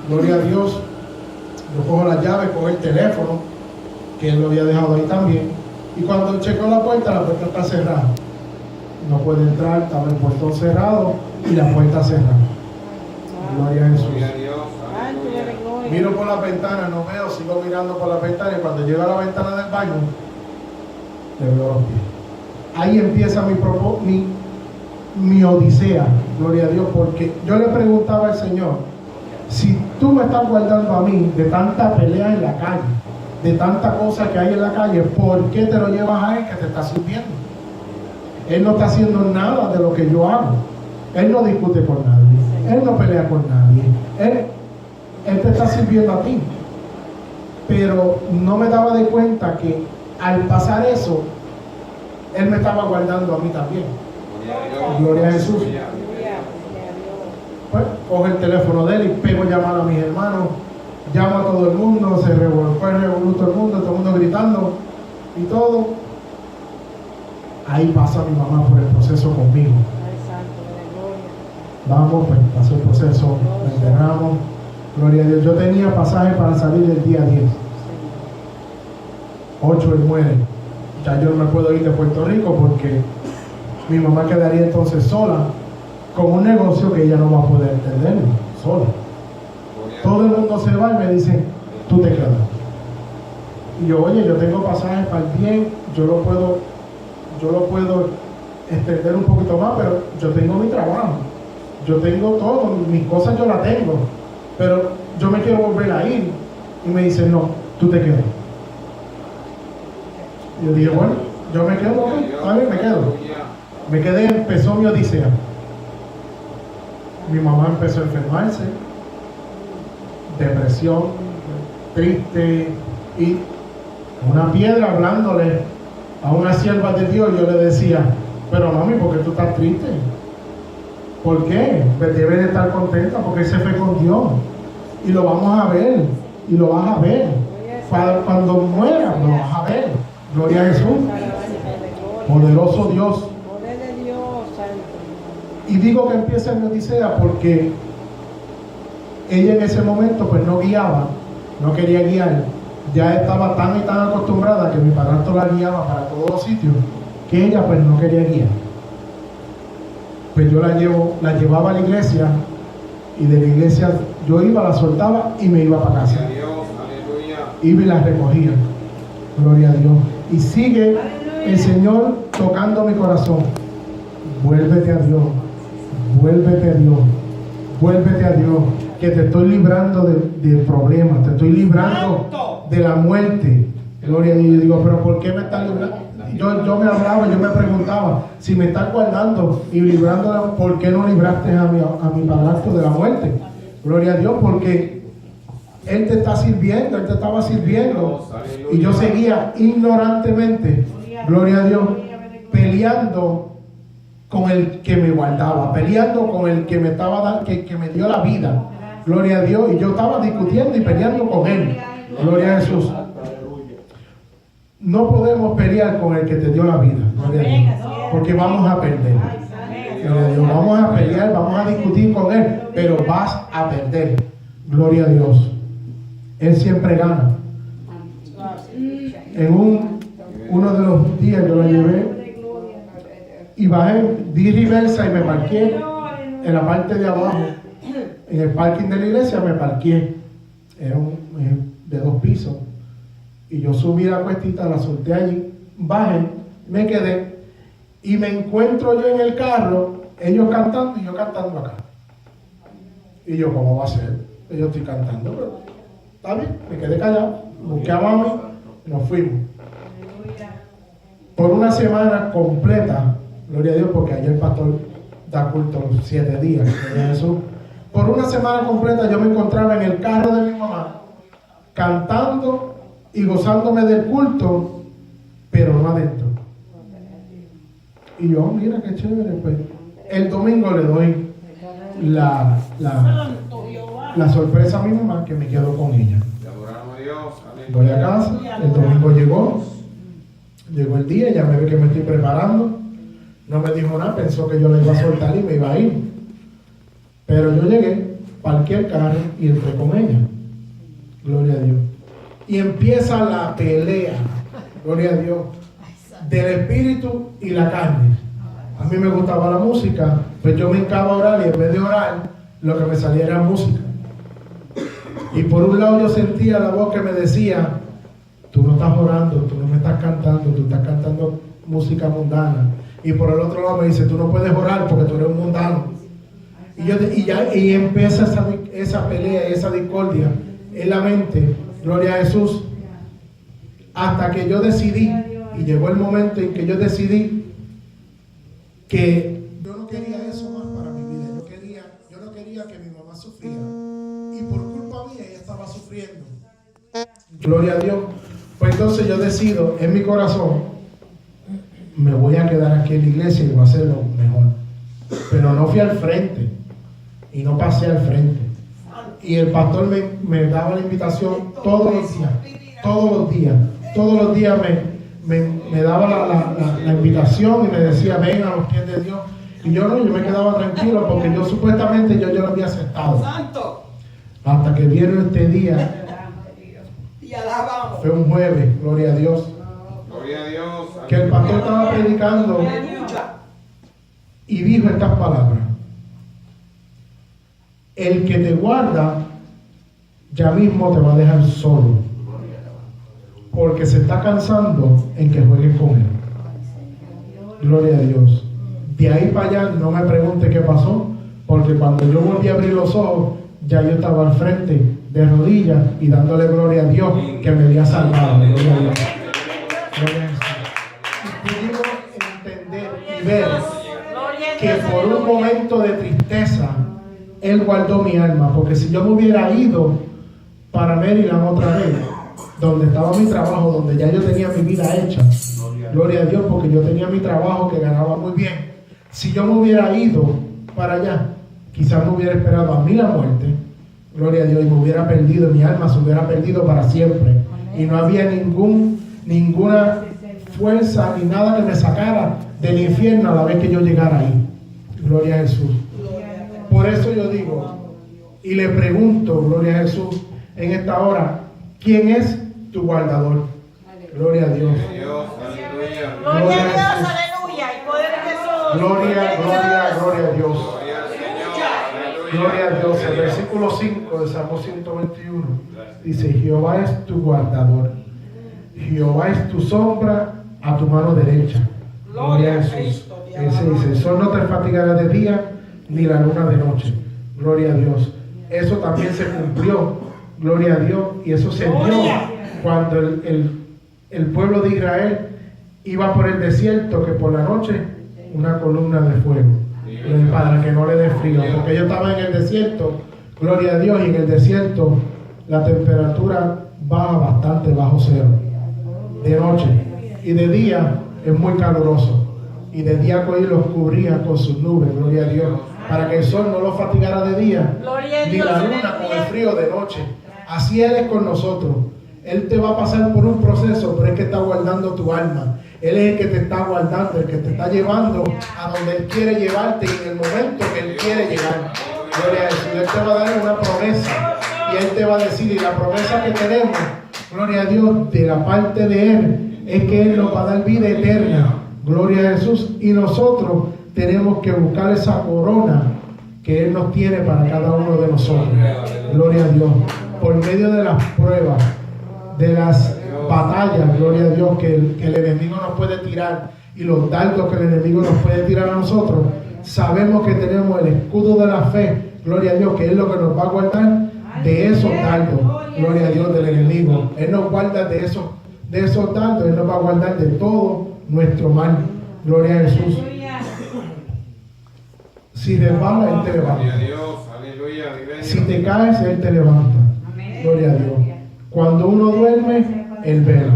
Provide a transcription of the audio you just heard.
gloria a Dios, yo cojo la llave, cojo el teléfono, que él lo había dejado ahí también, y cuando checo la puerta está cerrada. No puede entrar, estaba el portón cerrado y la puerta cerrada. Gloria a Jesús. Miro por la ventana, no veo, sigo mirando por la ventana, y cuando llego a la ventana del baño, le veo los pies. Ahí empieza mi odisea, gloria a Dios, porque yo le preguntaba al Señor, si tú me estás guardando a mí de tanta pelea en la calle, de tanta cosa que hay en la calle, ¿por qué te lo llevas a Él que te está sirviendo? Él no está haciendo nada de lo que yo hago. Él no discute con nadie, Él no pelea con nadie, Él te está sirviendo a ti. Pero no me daba de cuenta que al pasar eso, Él me estaba guardando a mí también. Gloria a Jesús. Pues cojo el teléfono de él y pego llamar a mis hermanos, llamo a todo el mundo, se revolvió todo el mundo gritando y todo. Ahí pasa mi mamá por el proceso conmigo. Vamos, pues pasó el proceso, me enterramos. Gloria a Dios. Yo tenía pasaje para salir el día 10. 8 él muere. Ya yo no me puedo ir de Puerto Rico porque mi mamá quedaría entonces sola con un negocio que ella no va a poder entender sola. Todo el mundo se va y me dice, tú te quedas. Y yo, oye, yo tengo pasaje para el bien, yo lo puedo extender un poquito más, pero yo tengo mi trabajo, yo tengo todo, mis cosas yo las tengo, pero yo me quiero volver a ir. Y me dice, no, tú te quedas. Y yo dije, bueno, yo me quedo, a ver, me quedo. Me quedé, empezó mi odisea. Mi mamá empezó a enfermarse, depresión, triste, y una piedra hablándole a una sierva de Dios. Yo le decía, pero mami, ¿por qué tú estás triste? ¿Por qué? Pues debe de estar contenta porque él se fue con Dios y lo vamos a ver, y lo vas a ver cuando muera, lo vas a ver. Gloria a Jesús, poderoso Dios. Y digo que empieza mi odisea porque ella en ese momento pues no guiaba, no quería guiar. Ya estaba tan y tan acostumbrada que mi padrastro la guiaba para todos los sitios, que ella pues no quería guiar. Pues yo la llevaba a la iglesia, y de la iglesia yo iba, la soltaba y me iba para casa. Iba y la recogía. Gloria a Dios. Y sigue el Señor tocando mi corazón. Vuélvete a Dios. Vuélvete a Dios. Vuélvete a Dios. Que te estoy librando de problemas. Te estoy librando de la muerte. Gloria a Dios. Yo digo, pero ¿por qué me estás librando? Yo me hablaba, yo me preguntaba, si me estás guardando y librando, ¿por qué no libraste a mi padrastro de la muerte? Gloria a Dios, porque Él te está sirviendo, Él te estaba sirviendo. Y yo seguía ignorantemente, gloria a Dios, peleando con el que me guardaba, peleando con el que me estaba dando, que me dio la vida. Gloria a Dios. Y yo estaba discutiendo y peleando con Él. Gloria a Jesús. No podemos pelear con el que te dio la vida. Gloria a Dios. Porque vamos a perder. Gloria a Dios. Vamos a pelear, vamos a discutir con Él, pero vas a perder. Gloria a Dios. Él siempre gana. En uno de los días yo la llevé y bajé, di reversa y me parqué en la parte de abajo, en el parking de la iglesia me parqué. Era de 2 pisos. Y yo subí la cuestita, la solté allí, bajé, me quedé y me encuentro yo en el carro, ellos cantando y yo cantando acá. Y yo, ¿cómo va a ser? Yo estoy cantando, pero está bien, me quedé callado, busqué a mami y nos fuimos. Por una semana completa, gloria a Dios, porque ayer el pastor da culto los 7 días, gloria a Jesús. Por una semana completa yo me encontraba en el carro de mi mamá, cantando y gozándome del culto, pero no adentro. Y yo, mira qué chévere, pues. El domingo le doy la sorpresa a mi mamá, que me quedo con ella. Voy a casa, el domingo llegó el día, ella me ve que me estoy preparando, no me dijo nada, pensó que yo la iba a soltar y me iba a ir. Pero yo llegué, parqué el carro y entré con ella. Gloria a Dios. Y empieza la pelea, gloria a Dios, del espíritu y la carne. A mí me gustaba la música, pues yo me encaba a orar y en vez de orar, lo que me salía era música. Y por un lado yo sentía la voz que me decía, tú no estás orando, tú no me estás cantando, tú estás cantando música mundana. Y por el otro lado me dice, tú no puedes orar porque tú eres un mundano. Y empieza esa pelea, esa discordia en la mente, gloria a Jesús, hasta que yo decidí, y llegó el momento en que yo decidí que yo no quería eso más para mi vida. Yo no quería que mi mamá sufriera. Y por culpa mía ella estaba sufriendo. Gloria a Dios. Pues entonces yo decido en mi corazón, me voy a quedar aquí en la iglesia y voy a hacer lo mejor. Pero no fui al frente y no pasé al frente. Y el pastor me daba la invitación todos los días me daba la invitación y me decía, ven a los pies de Dios. Y yo me quedaba tranquilo porque yo supuestamente yo lo había aceptado. Hasta que vieron este día. Fue un jueves, gloria a Dios. Gloria a Dios. Que el pastor estaba predicando y dijo estas palabras: el que te guarda ya mismo te va a dejar solo, porque se está cansando en que juegues con él. Gloria a Dios. De ahí para allá no me pregunte qué pasó, porque cuando yo volví a abrir los ojos, ya yo estaba al frente de rodillas y dándole gloria a Dios que me había salvado. Gloria a Dios. Gloria a Dios. Y pudimos entender y ver que por un momento de tristeza Él guardó mi alma, porque si yo me hubiera ido para Maryland otra vez, donde estaba mi trabajo, donde ya yo tenía mi vida hecha, gloria a Dios, porque yo tenía mi trabajo que ganaba muy bien. Si yo me hubiera ido para allá, quizás me hubiera esperado a mí la muerte, gloria a Dios, y me hubiera perdido, mi alma se hubiera perdido para siempre. Y no había ninguna fuerza ni nada que me sacara del infierno a la vez que yo llegara ahí. Gloria a Jesús. Por eso yo digo y le pregunto, gloria a Jesús, en esta hora, ¿quién es tu guardador? Gloria a Dios. Gloria a Dios, aleluya. Y poder de Jesús. Gloria a Dios. Gloria a Dios. El versículo 5 de Salmo 121 dice: Jehová es tu guardador. Jehová es tu sombra a tu mano derecha. Gloria a Jesús. Ese dice: el sol no te fatigará de día, ni la luna de noche. Gloria a Dios. Eso también se cumplió. Gloria a Dios. Y eso se dio cuando el pueblo de Israel iba por el desierto, que por la noche una columna de fuego, para que no le dé frío, porque ellos estaban en el desierto, gloria a Dios, y en el desierto la temperatura baja bastante bajo cero de noche, y de día es muy caluroso, y de día Él los cubría con sus nubes, gloria a Dios, para que el sol no los fatigara de día, ni la luna con el frío de noche. Así Él es con nosotros. Él te va a pasar por un proceso, pero es que está guardando tu alma. Él es el que te está guardando, el que te está llevando a donde Él quiere llevarte y en el momento que Él quiere llegar. Gloria a Dios. Él te va a dar una promesa y Él te va a decir, y la promesa que tenemos, gloria a Dios, de la parte de Él, es que Él nos va a dar vida eterna. Gloria a Jesús. Y nosotros tenemos que buscar esa corona que Él nos tiene para cada uno de nosotros. Gloria a Dios. Por medio de las pruebas, de las batallas, gloria a Dios, que el enemigo nos puede tirar, y los dardos que el enemigo nos puede tirar a nosotros, sabemos que tenemos el escudo de la fe, gloria a Dios, que es lo que nos va a guardar de esos dardos, gloria a Dios, del enemigo. Él nos guarda de esos dardos, Él nos va a guardar de todo nuestro mal, gloria a Jesús. Si resbala, Él te levanta. Si te caes, Él te levanta. Gloria a Dios. Cuando uno duerme, Él vela.